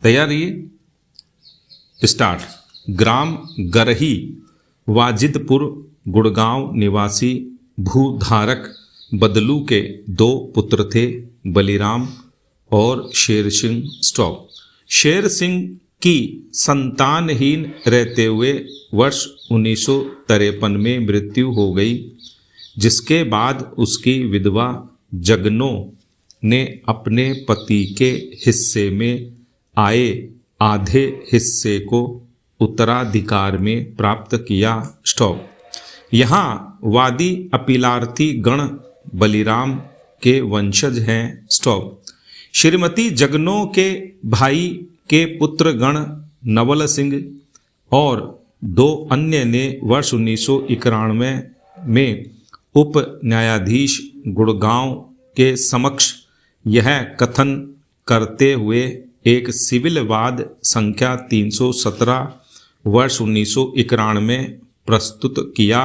तैयारी स्टार्ट। ग्राम गरही वाजिदपुर गुड़गांव निवासी भूधारक बदलू के 2 पुत्र थे, बलिराम और शेर सिंह। स्टॉप। शेर सिंह की संतानहीन रहते हुए वर्ष 1953 में मृत्यु हो गई, जिसके बाद उसकी विधवा जगनो ने अपने पति के हिस्से में आए आधे हिस्से को उत्तराधिकार में प्राप्त किया। स्टॉप। यहाँ वादी अपीलार्थी गण बलिराम के वंशज हैं। स्टॉप। श्रीमती जगनो के भाई के पुत्र गण नवल सिंह और 2 अन्य ने वर्ष 1991 में उप न्यायाधीश गुड़गांव के समक्ष यह कथन करते हुए एक सिविल वाद संख्या 317 वर्ष 1991 में प्रस्तुत किया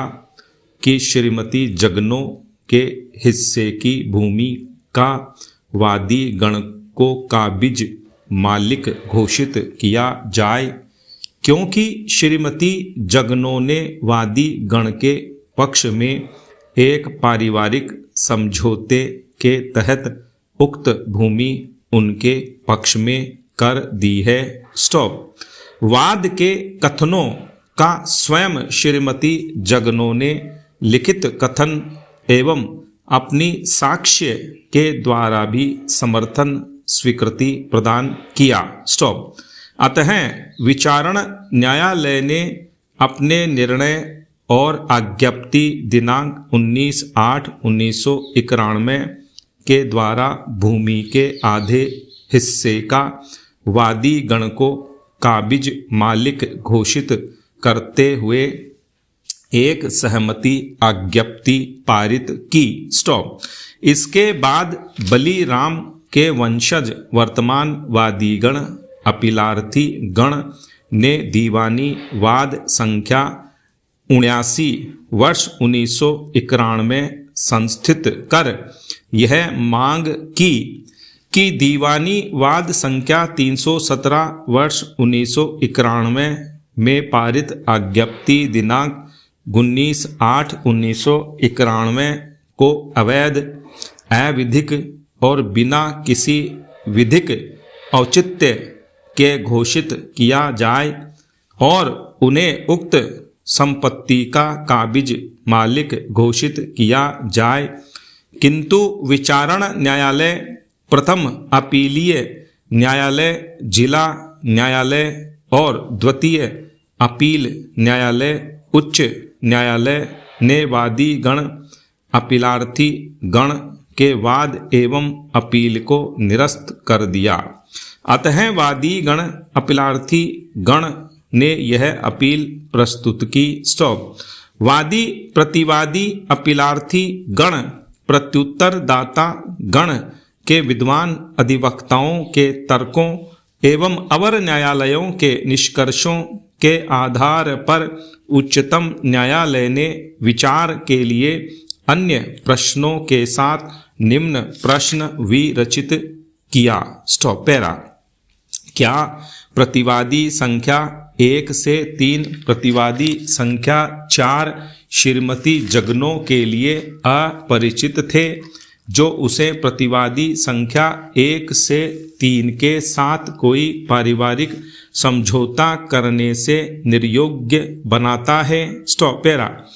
कि श्रीमती जगनो के हिस्से की भूमि का वादी गण को काबिज मालिक घोषित किया जाए, क्योंकि श्रीमती जगनो ने वादी गण के पक्ष में एक पारिवारिक समझौते के तहत उक्त भूमि उनके पक्ष में कर दी है। स्टॉप। वाद के कथनों का स्वयं श्रीमती जगनो ने लिखित कथन एवं अपनी साक्ष्य के द्वारा भी समर्थन स्वीकृति प्रदान किया। स्टॉप। अतः विचारण न्यायालय ने अपने निर्णय और आज्ञप्ति दिनांक 19/8/1991 के द्वारा भूमि के आधे हिस्से का वादी गण को काबिज मालिक घोषित करते हुए एक सहमति आज्ञप्ति पारित की। स्टॉप। इसके बाद बलिराम के वंशज वर्तमान वादी गण अपीलार्थी गण ने दीवानी वाद संख्या 79 वर्ष 1991 संस्थित कर यह मांग की कि दीवानी वाद संख्या 317 वर्ष 1991 में पारित आज्ञप्ति दिनांक 19/8/1991 को अवैध, अविधिक और बिना किसी विधिक औचित्य के घोषित किया जाए और उन्हें उक्त संपत्ति का काबिज मालिक घोषित किया जाए, किंतु विचारण न्यायालय, प्रथम अपीलीय न्यायालय, जिला न्यायालय और द्वितीय अपील न्यायालय, उच्च न्यायालय ने वादी गण अपीलार्थी गण के वाद एवं अपील को निरस्त कर दिया। अतः वादी गण अपीलार्थी गण ने यह अपील प्रस्तुत की। स्टॉप। वादी प्रतिवादी अपीलार्थी गण प्रत्युत्तरदाता गण के विद्वान अधिवक्ताओं के तर्कों एवं अवर न्यायालयों के निष्कर्षों के आधार पर उच्चतम न्यायालय ने विचार के लिए अन्य प्रश्नों के साथ निम्न प्रश्न विरचित किया। स्टॉप। पैरा। क्या प्रतिवादी संख्या 1 से 3 प्रतिवादी संख्या 4 श्रीमती जगनो के लिए अपरिचित थे, जो उसे प्रतिवादी संख्या 1 से 3 के साथ कोई पारिवारिक समझौता करने से निर्योग्य बनाता है। स्टॉप। पैरा।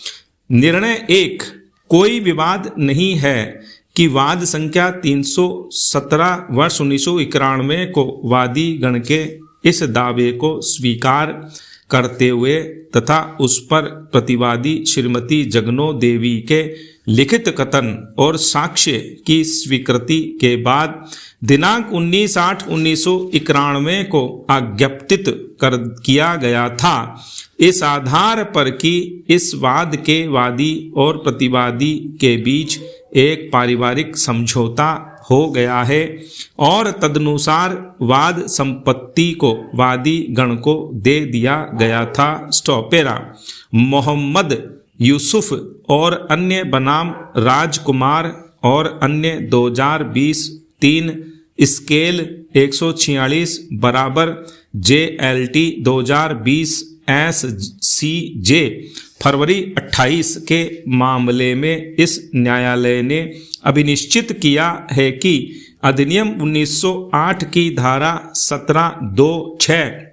निर्णय 1। कोई विवाद नहीं है कि वाद संख्या 317 वर्ष 1991 को वादी गण के इस दावे को स्वीकार करते हुए तथा उस पर प्रतिवादी श्रीमती जगनो देवी के लिखित कथन और साक्ष्य की स्वीकृति के बाद दिनांक 19/8/1991 को आज्ञप्तित किया गया था। इस आधार पर कि इस वाद के वादी और प्रतिवादी के बीच एक पारिवारिक समझौता हो गया है और तदनुसार वाद संपत्ति को वादी गण को दे दिया गया था। स्टॉप। पैरा। मोहम्मद यूसुफ और अन्य बनाम राजकुमार और अन्य 2020 3 स्केल 146 बराबर JLT 2020 SCJ फरवरी 28 के मामले में इस न्यायालय ने अभिनिश्चित किया है कि अधिनियम 1908 की धारा 17(2)(6)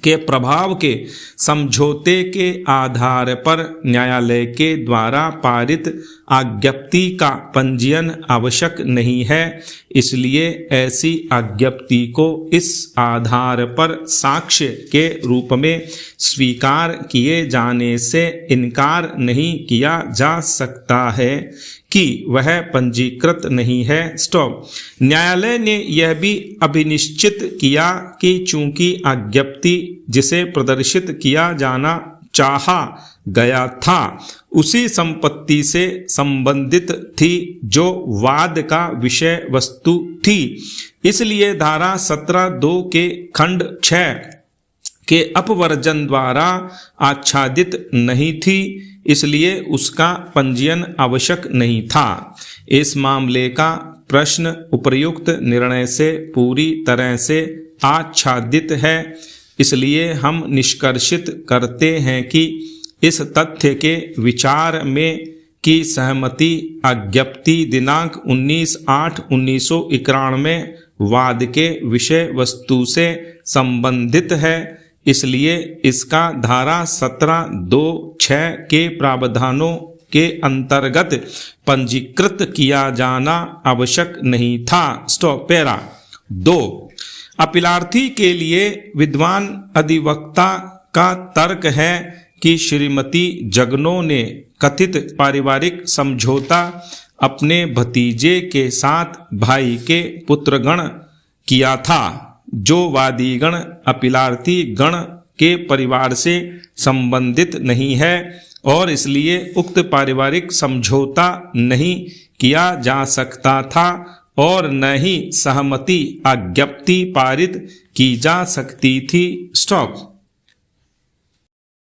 के प्रभाव के समझौते के आधार पर न्यायालय के द्वारा पारित आज्ञप्ति का पंजीयन आवश्यक नहीं है। इसलिए ऐसी आज्ञप्ति को इस आधार पर साक्ष्य के रूप में स्वीकार किए जाने से इनकार नहीं किया जा सकता है कि वह पंजीकृत नहीं है। स्टॉप। न्यायालय ने यह भी अभिनिश्चित किया कि चूंकि आज्ञप्ति जिसे प्रदर्शित किया जाना चाहा गया था उसी संपत्ति से संबंधित थी जो वाद का विषय वस्तु थी, इसलिए धारा 17(2) के खंड 6 के अपवर्जन द्वारा आच्छादित नहीं थी, इसलिए उसका पंजीयन आवश्यक नहीं था। इस मामले का प्रश्न उपर्युक्त निर्णय से पूरी तरह से आच्छादित है, इसलिए हम निष्कर्षित करते हैं कि इस तथ्य के विचार में की सहमति आज्ञप्ति दिनांक 19/8/1991 वाद के विषय वस्तु से संबंधित है, इसलिए इसका धारा 17(2)(6) के प्रावधानों के अंतर्गत पंजीकृत किया जाना आवश्यक नहीं था। स्टॉप। पैरा 2। अपीलार्थी के लिए विद्वान अधिवक्ता का तर्क है कि श्रीमती जगनों ने कथित पारिवारिक समझौता अपने भतीजे के साथ भाई के पुत्रगण किया था, जो वादीगण अपीलार्थी गण के परिवार से संबंधित नहीं है और इसलिए उक्त पारिवारिक समझौता नहीं किया जा सकता था और न ही सहमति आज्ञप्ति पारित की जा सकती थी। स्टॉप।